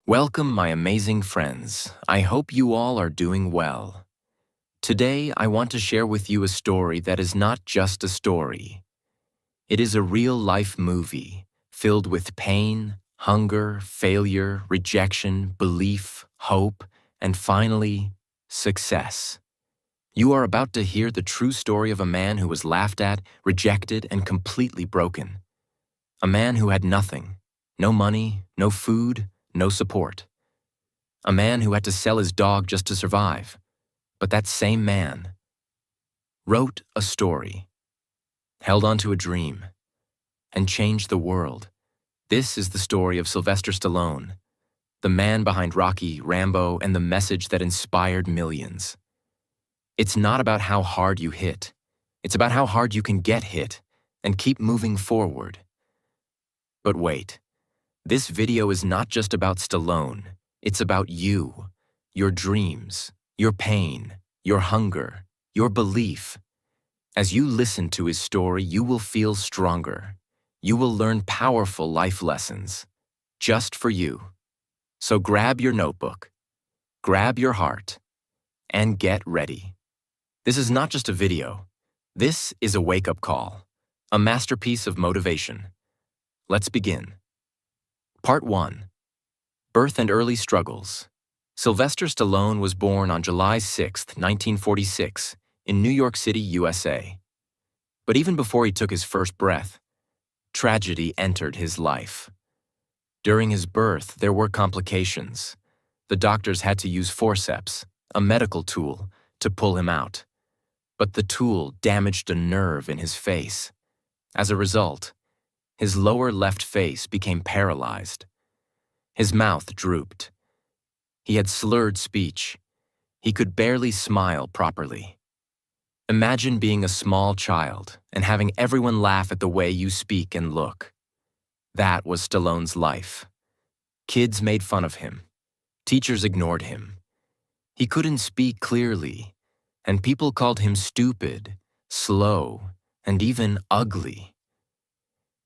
Welcome, my amazing friends. I hope you all are doing well. Today, I want to share with you a story that is not just a story. It is a real-life movie filled with pain, hunger, failure, rejection, belief, hope, and finally, success. You are about to hear the true story of a man who was laughed at, rejected, and completely broken. A man who had nothing, no money, no food, no support. A man who had to sell his dog just to survive. But that same man wrote a story, held onto a dream, and changed the world. This is the story of Sylvester Stallone, the man behind Rocky, Rambo, and the message that inspired millions. It's not about how hard you hit. It's about how hard you can get hit and keep moving forward. But wait. This video is not just about Stallone. It's about you, your dreams, your pain, your hunger, your belief. As you listen to his story, you will feel stronger. You will learn powerful life lessons, just for you. So grab your notebook, grab your heart, and get ready. This is not just a video. This is a wake-up call, a masterpiece of motivation. Let's begin. Part 1. Birth and Early Struggles. Sylvester Stallone was born on July 6, 1946, in New York City, USA. But even before he took his first breath, tragedy entered his life. During his birth, there were complications. The doctors had to use forceps, a medical tool, to pull him out. But the tool damaged a nerve in his face. As a result, his lower left face became paralyzed. His mouth drooped. He had slurred speech. He could barely smile properly. Imagine being a small child and having everyone laugh at the way you speak and look. That was Stallone's life. Kids made fun of him. Teachers ignored him. He couldn't speak clearly, and people called him stupid, slow, and even ugly.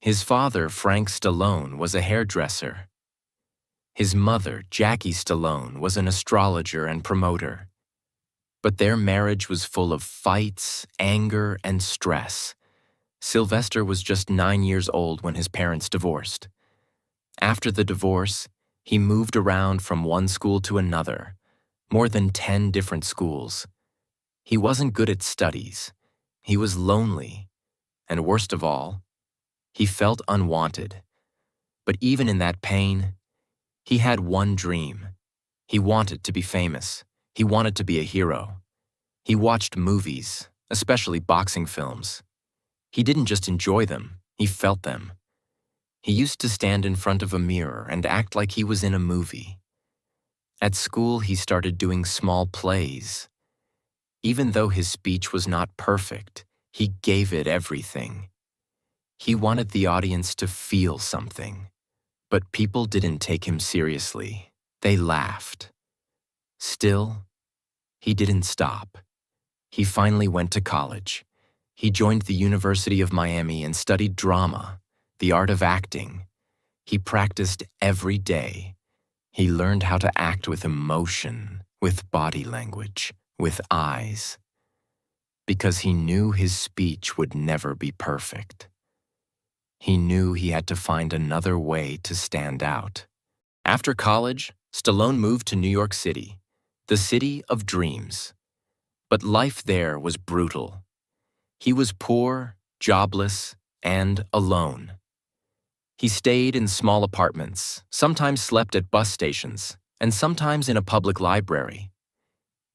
His father, Frank Stallone, was a hairdresser. His mother, Jackie Stallone, was an astrologer and promoter. But their marriage was full of fights, anger, and stress. Sylvester was just 9 years old when his parents divorced. After the divorce, he moved around from one school to another, more than 10 different schools. He wasn't good at studies. He was lonely. And worst of all, he felt unwanted. But even in that pain, he had one dream. He wanted to be famous. He wanted to be a hero. He watched movies, especially boxing films. He didn't just enjoy them, he felt them. He used to stand in front of a mirror and act like he was in a movie. At school, he started doing small plays. Even though his speech was not perfect, he gave it everything. He wanted the audience to feel something. But people didn't take him seriously. They laughed. Still, he didn't stop. He finally went to college. He joined the University of Miami and studied drama, the art of acting. He practiced every day. He learned how to act with emotion, with body language, with eyes. Because he knew his speech would never be perfect. He knew he had to find another way to stand out. After college, Stallone moved to New York City, the city of dreams. But life there was brutal. He was poor, jobless, and alone. He stayed in small apartments, sometimes slept at bus stations, and sometimes in a public library.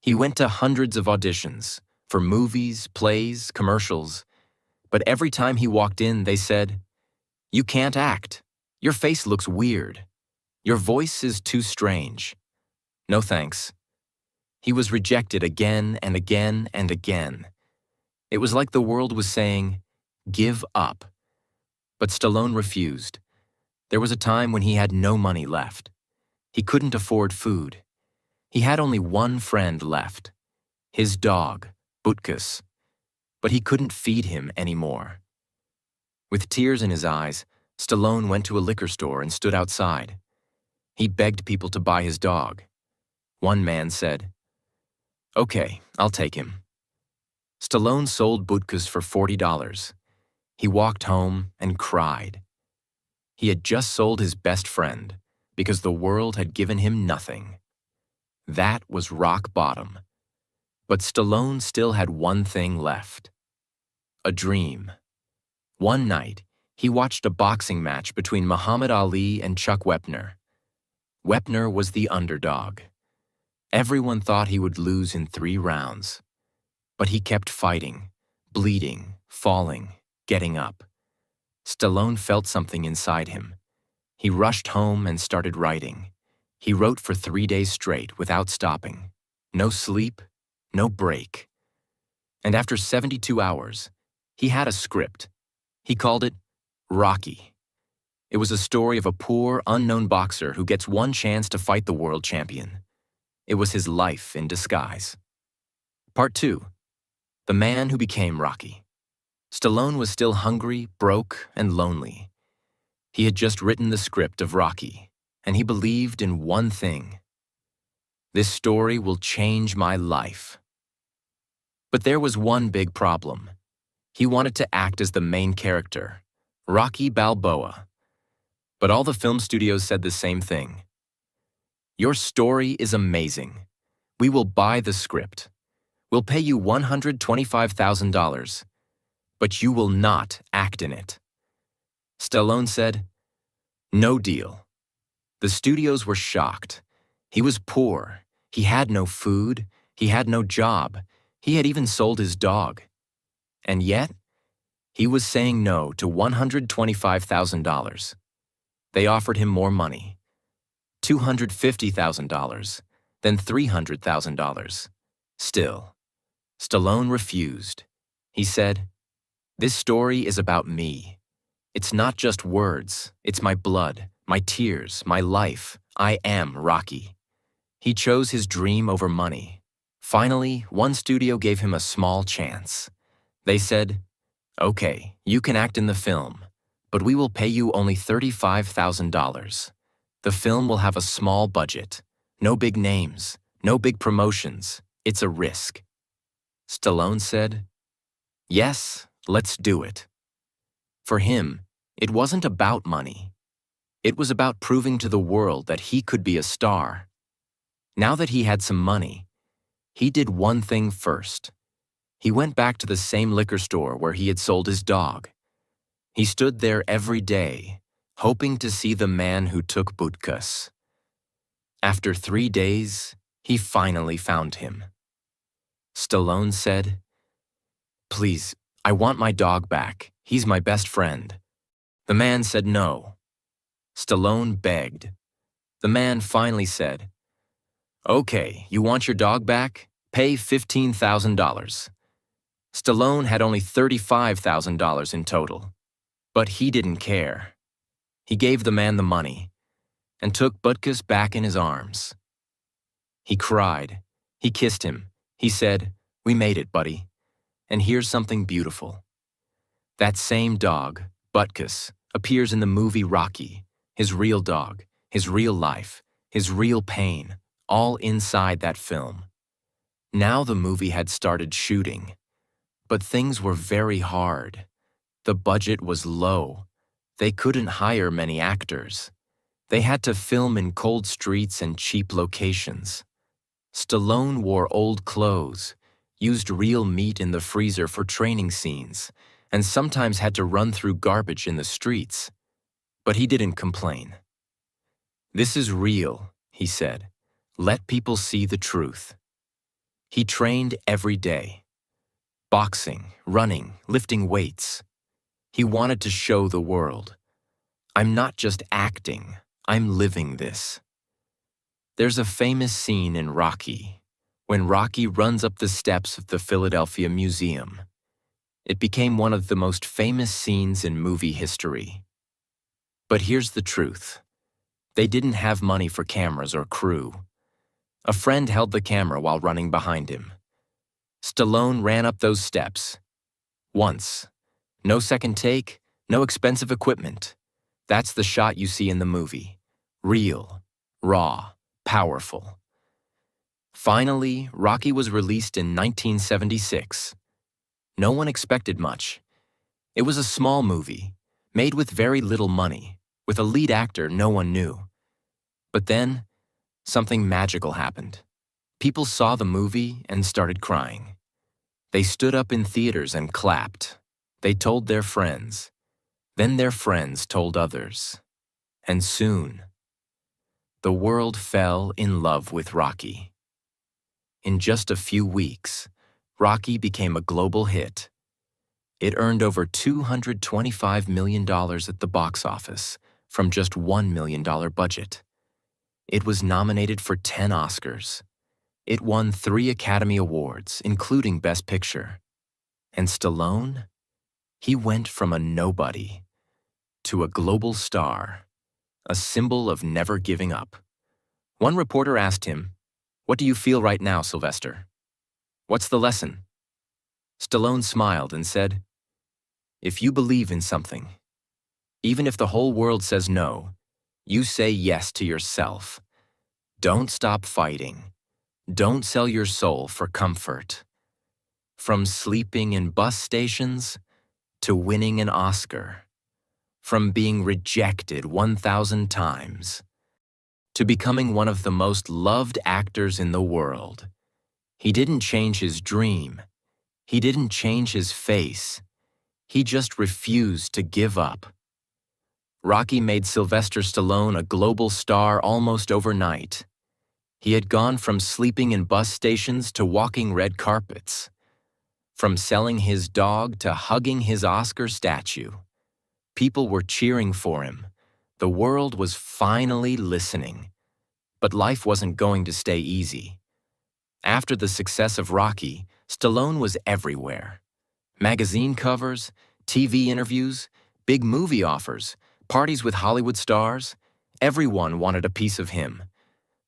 He went to hundreds of auditions for movies, plays, commercials, but every time he walked in, they said, "You can't act. Your face looks weird. Your voice is too strange. No thanks." He was rejected again and again and again. It was like the world was saying, "Give up." But Stallone refused. There was a time when he had no money left. He couldn't afford food. He had only one friend left, his dog, Butkus. But he couldn't feed him anymore. With tears in his eyes, Stallone went to a liquor store and stood outside. He begged people to buy his dog. One man said, "Okay, I'll take him." Stallone sold Butkus for $40. He walked home and cried. He had just sold his best friend because the world had given him nothing. That was rock bottom. But Stallone still had one thing left: a dream. One night, he watched a boxing match between Muhammad Ali and Chuck Wepner. Wepner was the underdog. Everyone thought he would lose in 3 rounds. But he kept fighting, bleeding, falling, getting up. Stallone felt something inside him. He rushed home and started writing. He wrote for 3 days straight without stopping. No sleep, no break. And after 72 hours, he had a script. He called it Rocky. It was a story of a poor, unknown boxer who gets one chance to fight the world champion. It was his life in disguise. Part 2. The man who became Rocky. Stallone was still hungry, broke, and lonely. He had just written the script of Rocky, and he believed in one thing: this story will change my life. But there was one big problem. He wanted to act as the main character, Rocky Balboa. But all the film studios said the same thing. Your story is amazing. We will buy the script. We'll pay you $125,000, but you will not act in it. Stallone said, "No deal." The studios were shocked. He was poor. He had no food. He had no job. He had even sold his dog. And yet, he was saying no to $125,000. They offered him more money, $250,000, then $300,000. Still, Stallone refused. He said, "This story is about me. It's not just words. It's my blood, my tears, my life. I am Rocky." He chose his dream over money. Finally, one studio gave him a small chance. They said, "Okay, you can act in the film, but we will pay you only $35,000. The film will have a small budget, no big names, no big promotions. It's a risk." Stallone said, "Yes, let's do it." For him, it wasn't about money. It was about proving to the world that he could be a star. Now that he had some money, he did one thing first. He went back to the same liquor store where he had sold his dog. He stood there every day, hoping to see the man who took Butkus. After 3 days, he finally found him. Stallone said, "Please, I want my dog back. He's my best friend." The man said no. Stallone begged. The man finally said, "Okay, you want your dog back? Pay $15,000. Stallone had only $35,000 in total, but he didn't care. He gave the man the money and took Butkus back in his arms. He cried. He kissed him. He said, "We made it, buddy. And here's something beautiful." That same dog, Butkus, appears in the movie Rocky, his real dog, his real life, his real pain, all inside that film. Now the movie had started shooting, but things were very hard. The budget was low. They couldn't hire many actors. They had to film in cold streets and cheap locations. Stallone wore old clothes, used real meat in the freezer for training scenes, and sometimes had to run through garbage in the streets. But he didn't complain. "This is real," he said. "Let people see the truth." He trained every day. Boxing, running, lifting weights. He wanted to show the world, "I'm not just acting, I'm living this." There's a famous scene in Rocky, when Rocky runs up the steps of the Philadelphia Museum. It became one of the most famous scenes in movie history. But here's the truth. They didn't have money for cameras or crew. A friend held the camera while running behind him. Stallone ran up those steps. Once. No second take, no expensive equipment. That's the shot you see in the movie. Real, raw, powerful. Finally, Rocky was released in 1976. No one expected much. It was a small movie, made with very little money, with a lead actor no one knew. But then, something magical happened. People saw the movie and started crying. They stood up in theaters and clapped. They told their friends. Then their friends told others. And soon, the world fell in love with Rocky. In just a few weeks, Rocky became a global hit. It earned over $225 million at the box office from just $1 million budget. It was nominated for 10 Oscars. It won 3 Academy Awards, including Best Picture. And Stallone? He went from a nobody to a global star, a symbol of never giving up. One reporter asked him, "What do you feel right now, Sylvester? What's the lesson?" Stallone smiled and said, "If you believe in something, even if the whole world says no, you say yes to yourself. Don't stop fighting. Don't sell your soul for comfort." From sleeping in bus stations to winning an Oscar, from being rejected 1,000 times to becoming one of the most loved actors in the world. He didn't change his dream. He didn't change his face. He just refused to give up. Rocky made Sylvester Stallone a global star almost overnight. He had gone from sleeping in bus stations to walking red carpets, from selling his dog to hugging his Oscar statue. People were cheering for him. The world was finally listening. But life wasn't going to stay easy. After the success of Rocky, Stallone was everywhere. Magazine covers, TV interviews, big movie offers, parties with Hollywood stars. Everyone wanted a piece of him.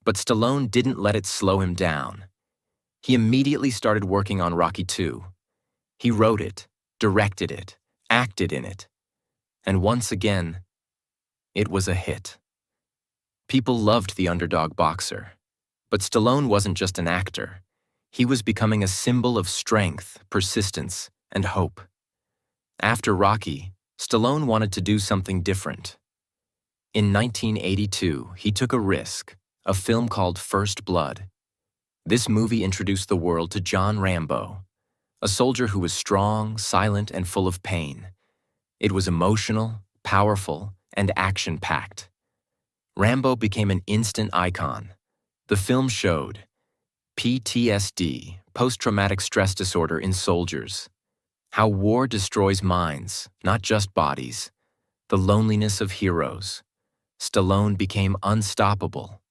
But Stallone didn't let it slow him down. He immediately started working on Rocky II. He wrote it, directed it, acted in it. And once again, it was a hit. People loved the underdog boxer. But Stallone wasn't just an actor. He was becoming a symbol of strength, persistence, and hope. After Rocky, Stallone wanted to do something different. In 1982, he took a risk, a film called First Blood. This movie introduced the world to John Rambo, a soldier who was strong, silent, and full of pain. It was emotional, powerful, and action-packed. Rambo became an instant icon. The film showed PTSD, post-traumatic stress disorder in soldiers, how war destroys minds, not just bodies, the loneliness of heroes. Stallone became unstoppable.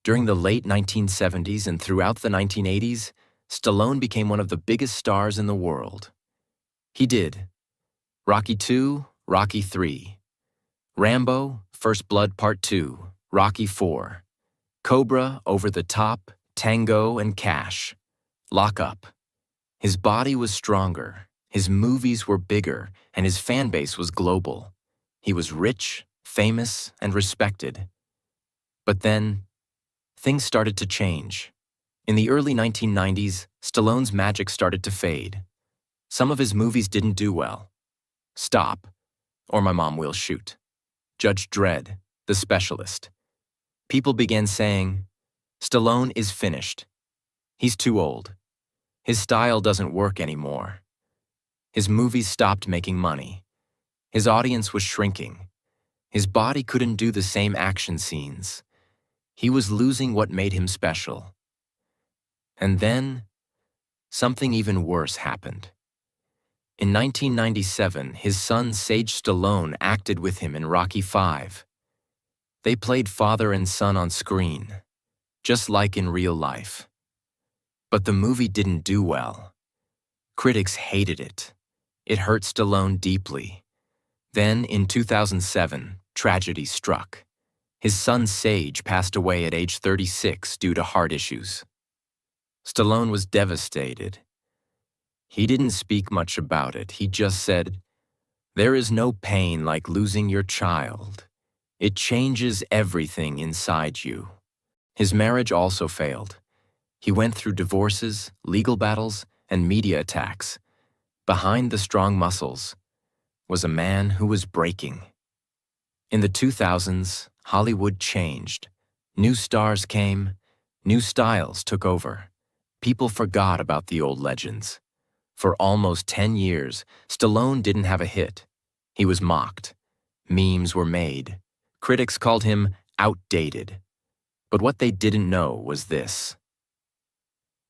During the late 1970s and throughout the 1980s, Stallone became one of the biggest stars in the world. He did Rocky II, Rocky III, Rambo, First Blood Part 2, Rocky IV, Cobra, Over the Top, Tango, and Cash, Lock Up. His body was stronger, his movies were bigger, and his fan base was global. He was rich, famous, and respected. But then, things started to change. In the early 1990s, Stallone's magic started to fade. Some of his movies didn't do well. Stop, or My Mom Will Shoot, Judge Dredd, The Specialist. People began saying, Stallone is finished. He's too old. His style doesn't work anymore. His movies stopped making money. His audience was shrinking. His body couldn't do the same action scenes. He was losing what made him special. And then, something even worse happened. In 1997, his son Sage Stallone acted with him in Rocky V. They played father and son on screen, just like in real life. But the movie didn't do well. Critics hated it. It hurt Stallone deeply. Then, in 2007, tragedy struck. His son Sage passed away at age 36 due to heart issues. Stallone was devastated. He didn't speak much about it. He just said, "There is no pain like losing your child. It changes everything inside you. His marriage also failed. He went through divorces, legal battles, and media attacks. Behind the strong muscles was a man who was breaking. In the 2000s, Hollywood changed. New stars came, new styles took over. People forgot about the old legends. For almost 10 years, Stallone didn't have a hit. He was mocked. Memes were made. Critics called him outdated. But what they didn't know was this: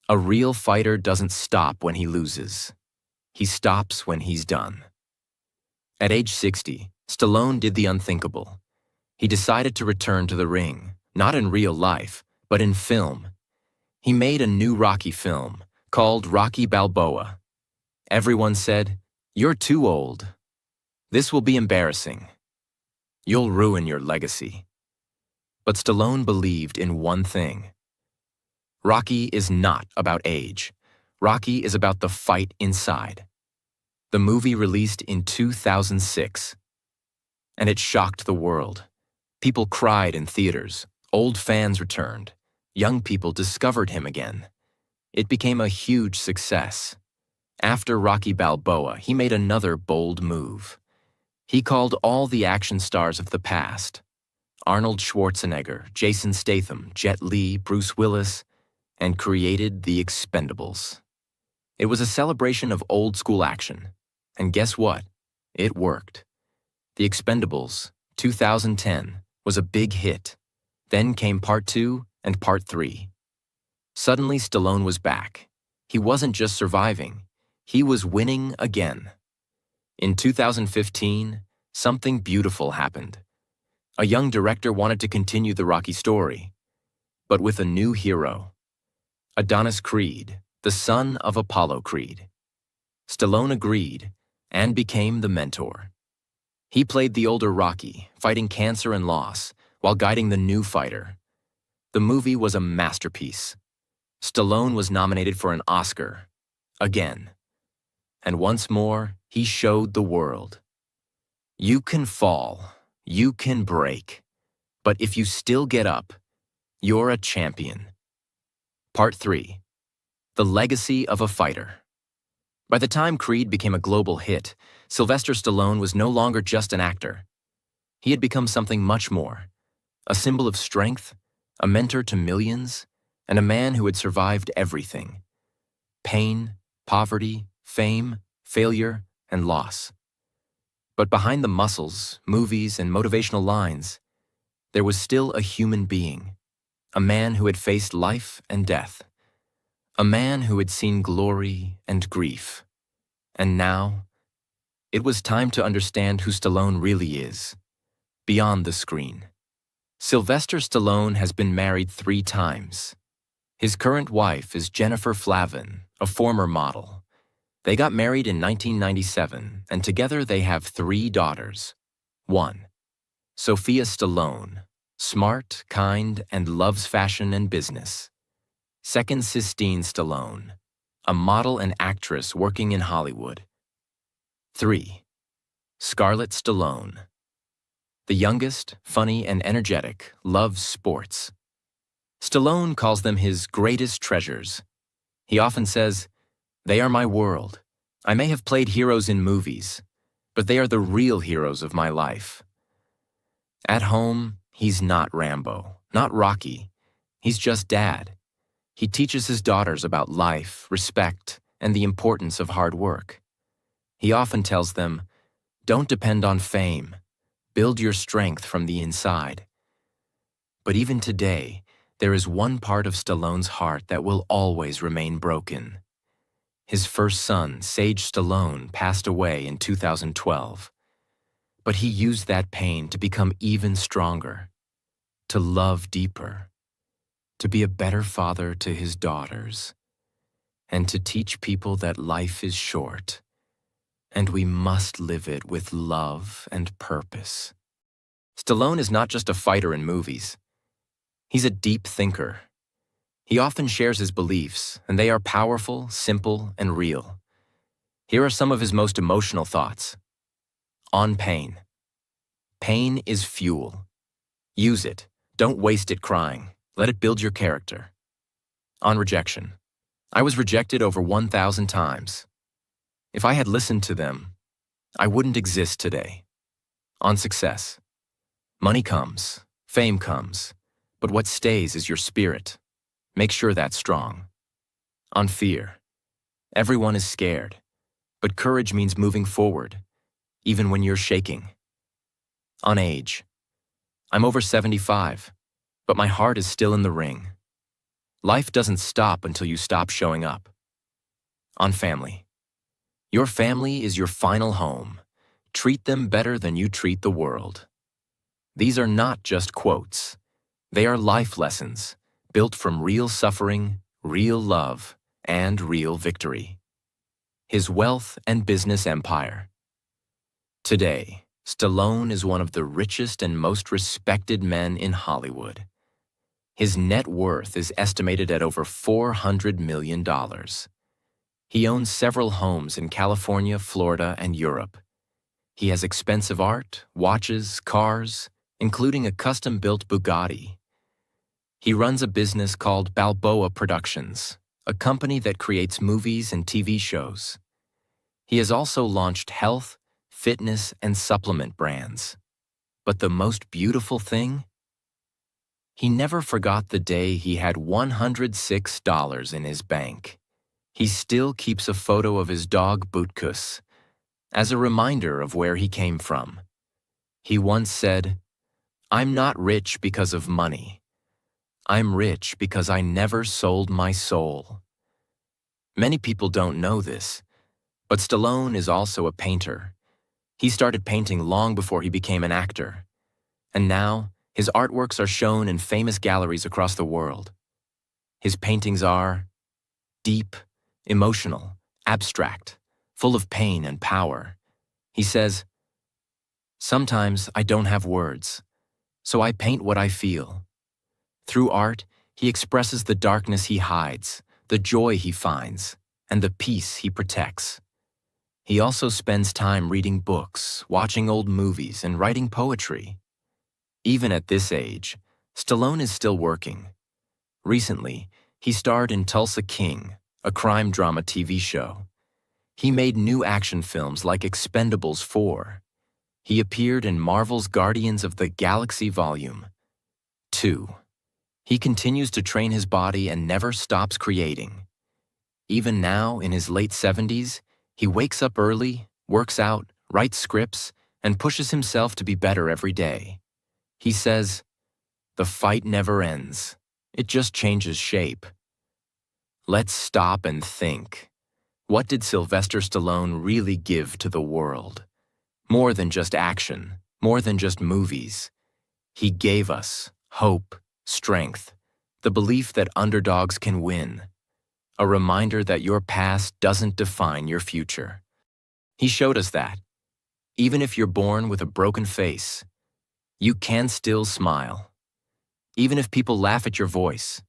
a real fighter doesn't stop when he loses. He stops when he's done. At age 60, Stallone did the unthinkable. He decided to return to the ring, not in real life, but in film. He made a new Rocky film called Rocky Balboa. Everyone said, "You're too old. This will be embarrassing. You'll ruin your legacy." But Stallone believed in one thing. Rocky is not about age. Rocky is about the fight inside. The movie released in 2006, and it shocked the world. People cried in theaters. Old fans returned. Young people discovered him again. It became a huge success. After Rocky Balboa, he made another bold move. He called all the action stars of the past: Arnold Schwarzenegger, Jason Statham, Jet Li, Bruce Willis, and created The Expendables. It was a celebration of old-school action. And guess what? It worked. The Expendables, 2010, was a big hit. Then came Part 2 and Part 3. Suddenly, Stallone was back. He wasn't just surviving. He was winning again. In 2015, something beautiful happened. A young director wanted to continue the Rocky story, but with a new hero: Adonis Creed, the son of Apollo Creed. Stallone agreed and became the mentor. He played the older Rocky, fighting cancer and loss, while guiding the new fighter. The movie was a masterpiece. Stallone was nominated for an Oscar, again. And once more, he showed the world: you can fall, you can break, but if you still get up, you're a champion. Part 3. The Legacy of a Fighter. By the time Creed became a global hit, Sylvester Stallone was no longer just an actor. He had become something much more: a symbol of strength, a mentor to millions, and a man who had survived everything: pain, poverty, fame, failure, and loss. But behind the muscles, movies, and motivational lines, there was still a human being, a man who had faced life and death, a man who had seen glory and grief. And now, it was time to understand who Stallone really is, beyond the screen. Sylvester Stallone has been married 3 times. His current wife is Jennifer Flavin, a former model. They got married in 1997, and together they have 3 daughters. 1. Sophia Stallone, smart, kind, and loves fashion and business. 2. Sistine Stallone, a model and actress working in Hollywood. 3. Scarlett Stallone. The youngest, funny, and energetic, loves sports. Stallone calls them his greatest treasures. He often says, "They are my world. I may have played heroes in movies, but they are the real heroes of my life." At home, he's not Rambo, not Rocky. He's just dad. He teaches his daughters about life, respect, and the importance of hard work. He often tells them, "Don't depend on fame. Build your strength from the inside." But even today, there is one part of Stallone's heart that will always remain broken. His first son, Sage Stallone, passed away in 2012. But he used that pain to become even stronger, to love deeper, to be a better father to his daughters, and to teach people that life is short, and we must live it with love and purpose. Stallone is not just a fighter in movies. He's a deep thinker. He often shares his beliefs, and they are powerful, simple, and real. Here are some of his most emotional thoughts. On pain. Pain is fuel. Use it. Don't waste it crying. Let it build your character. On rejection. I was rejected over 1,000 times. If I had listened to them, I wouldn't exist today. On success. Money comes, fame comes, but what stays is your spirit. Make sure that's strong. On fear. Everyone is scared, but courage means moving forward, even when you're shaking. On age. I'm over 75, but my heart is still in the ring. Life doesn't stop until you stop showing up. On family. Your family is your final home. Treat them better than you treat the world. These are not just quotes. They are life lessons, built from real suffering, real love, and real victory. His wealth and business empire. Today, Stallone is one of the richest and most respected men in Hollywood. His net worth is estimated at over $400 million. He owns several homes in California, Florida, and Europe. He has expensive art, watches, cars, including a custom-built Bugatti. He runs a business called Balboa Productions, a company that creates movies and TV shows. He has also launched health, fitness, and supplement brands. But the most beautiful thing? He never forgot the day he had $106 in his bank. He still keeps a photo of his dog Bootkus as a reminder of where he came from. He once said, "I'm not rich because of money. I'm rich because I never sold my soul." Many people don't know this, but Stallone is also a painter. He started painting long before he became an actor, and now his artworks are shown in famous galleries across the world. His paintings are deep, emotional, abstract, full of pain and power. He says, "Sometimes I don't have words, so I paint what I feel." Through art, he expresses the darkness he hides, the joy he finds, and the peace he protects. He also spends time reading books, watching old movies, and writing poetry. Even at this age, Stallone is still working. Recently, he starred in Tulsa King, a crime drama TV show. He made new action films like Expendables 4. He appeared in Marvel's Guardians of the Galaxy Volume 2. He continues to train his body and never stops creating. Even now, in his late 70s, he wakes up early, works out, writes scripts, and pushes himself to be better every day. He says, "The fight never ends. It just changes shape." Let's stop and think. What did Sylvester Stallone really give to the world? More than just action, more than just movies. He gave us hope, strength, the belief that underdogs can win, a reminder that your past doesn't define your future. He showed us that, even if you're born with a broken face, you can still smile. Even if people laugh at your voice,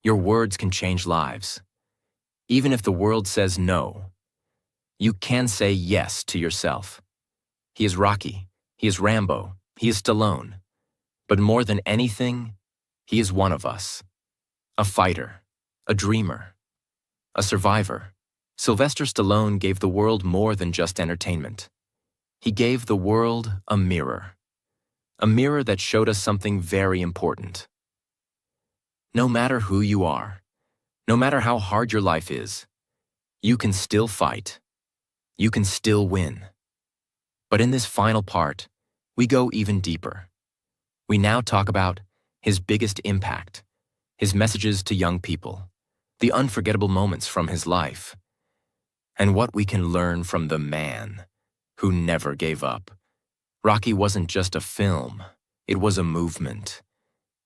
your words can change lives. Even if the world says no, you can say yes to yourself. He is Rocky, he is Rambo, he is Stallone. But more than anything, he is one of us. A fighter, a dreamer, a survivor. Sylvester Stallone gave the world more than just entertainment. He gave the world a mirror that showed us something very important. No matter who you are, no matter how hard your life is, you can still fight. You can still win. But in this final part, we go even deeper. We now talk about his biggest impact, his messages to young people, the unforgettable moments from his life, and what we can learn from the man who never gave up. Rocky wasn't just a film, it was a movement.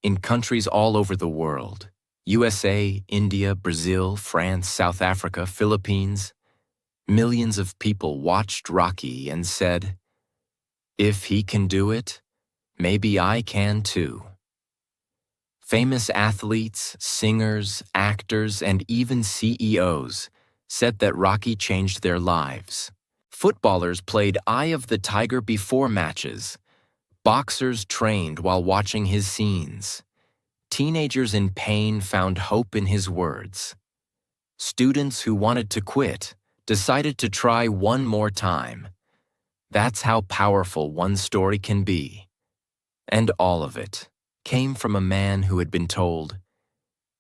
In countries all over the world, USA, India, Brazil, France, South Africa, Philippines, millions of people watched Rocky and said, "If he can do it, maybe I can too." Famous athletes, singers, actors, and even CEOs said that Rocky changed their lives. Footballers played Eye of the Tiger before matches, Boxers trained while watching his scenes. Teenagers in pain found hope in his words. Students who wanted to quit decided to try one more time. That's how powerful one story can be. And all of it came from a man who had been told,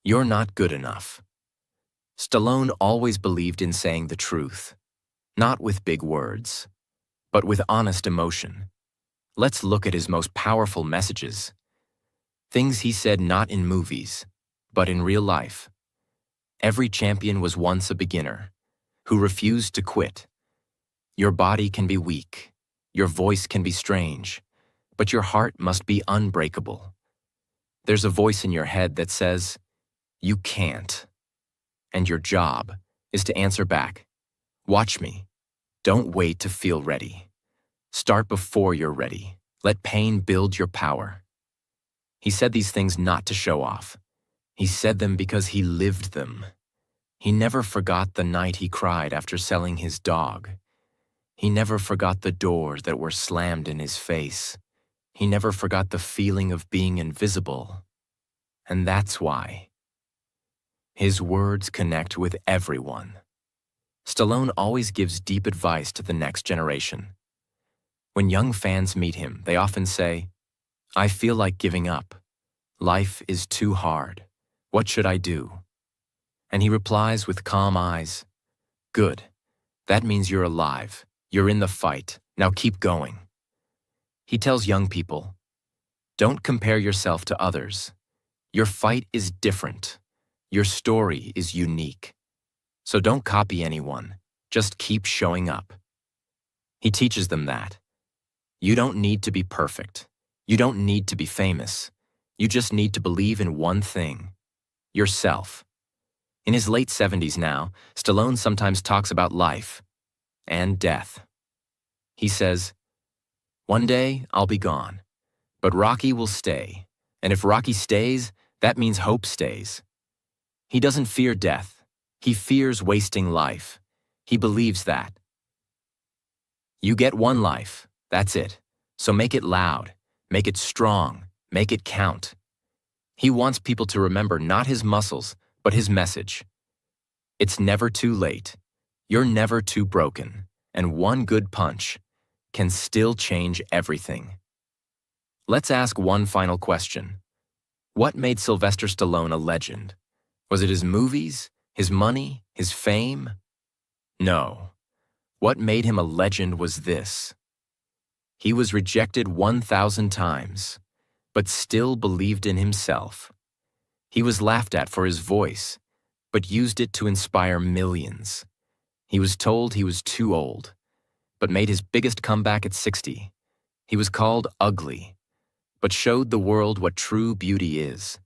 "You're not good enough." Stallone always believed in saying the truth, not with big words, but with honest emotion. Let's look at his most powerful messages. Things he said not in movies, but in real life. Every champion was once a beginner who refused to quit. Your body can be weak, your voice can be strange, but your heart must be unbreakable. There's a voice in your head that says, "You can't." And your job is to answer back, "Watch me. Don't wait to feel ready. Start before you're ready. Let pain build your power." He said these things not to show off. He said them because he lived them. He never forgot the night he cried after selling his dog. He never forgot the doors that were slammed in his face. He never forgot the feeling of being invisible. And that's why his words connect with everyone. Stallone always gives deep advice to the next generation. When young fans meet him, they often say, "I feel like giving up. Life is too hard. What should I do?" And he replies with calm eyes, "Good. That means you're alive. You're in the fight. Now keep going." He tells young people, "Don't compare yourself to others. Your fight is different. Your story is unique. So don't copy anyone. Just keep showing up." He teaches them that you don't need to be perfect. You don't need to be famous. You just need to believe in one thing: yourself. In his late 70s now, Stallone sometimes talks about life and death. He says, "One day I'll be gone, but Rocky will stay. And if Rocky stays, that means hope stays." He doesn't fear death. He fears wasting life. He believes that. You get one life, that's it. So make it loud, make it strong, make it count. He wants people to remember not his muscles, but his message. It's never too late. You're never too broken. And one good punch can still change everything. Let's ask one final question. What made Sylvester Stallone a legend? Was it his movies, his money, his fame? No. What made him a legend was this. He was rejected 1,000 times, but still believed in himself. He was laughed at for his voice, but used it to inspire millions. He was told he was too old, but made his biggest comeback at 60. He was called ugly, but showed the world what true beauty is.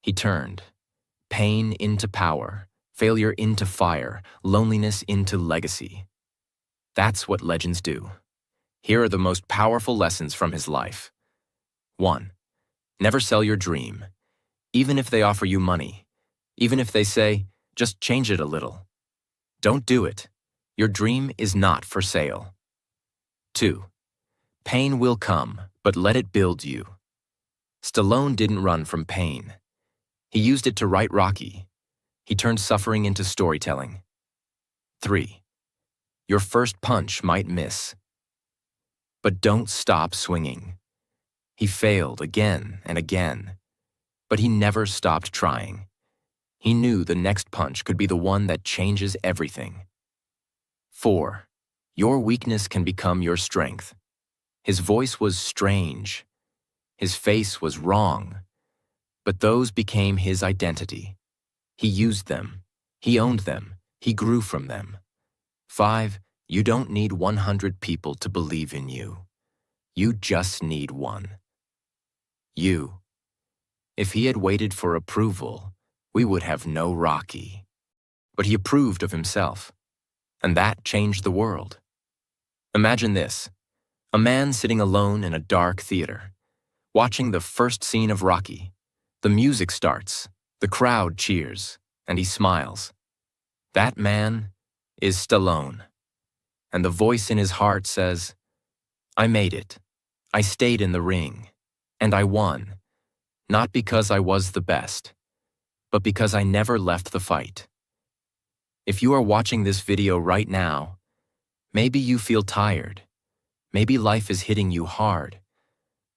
He turned pain into power, failure into fire, loneliness into legacy. That's what legends do. Here are the most powerful lessons from his life. 1. Never sell your dream. Even if they offer you money, even if they say, "Just change it a little." Don't do it. Your dream is not for sale. 2. Pain will come, but let it build you. Stallone didn't run from pain. He used it to write Rocky. He turned suffering into storytelling. 3. Your first punch might miss, but don't stop swinging. He failed again and again, but he never stopped trying. He knew the next punch could be the one that changes everything. 4. Your weakness can become your strength. His voice was strange. His face was wrong. But those became his identity. He used them. He owned them. He grew from them. 5. You don't need 100 people to believe in you. You just need one. You. If he had waited for approval, we would have no Rocky. But he approved of himself, and that changed the world. Imagine this: a man sitting alone in a dark theater, watching the first scene of Rocky. The music starts, the crowd cheers, and he smiles. That man is Stallone. And the voice in his heart says, "I made it. I stayed in the ring, and I won, not because I was the best, but because I never left the fight. If you are watching this video right now, maybe you feel tired. Maybe life is hitting you hard.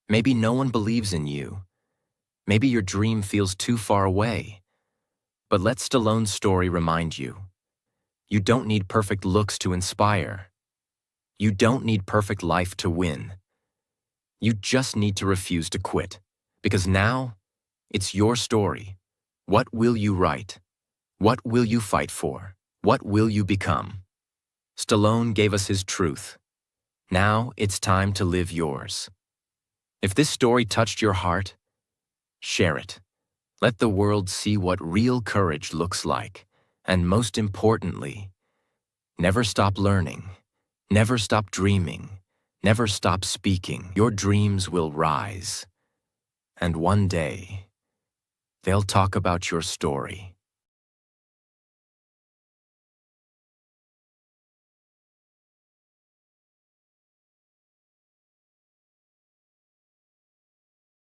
Maybe no one believes in you. Maybe your dream feels too far away. But let Stallone's story remind you. You don't need perfect looks to inspire. You don't need perfect life to win. You just need to refuse to quit. Because now, it's your story. What will you write? What will you fight for? What will you become? Stallone gave us his truth. Now it's time to live yours. If this story touched your heart, share it. Let the world see what real courage looks like. And most importantly, never stop learning. Never stop dreaming. Never stop speaking. Your dreams will rise. And one day, they'll talk about your story.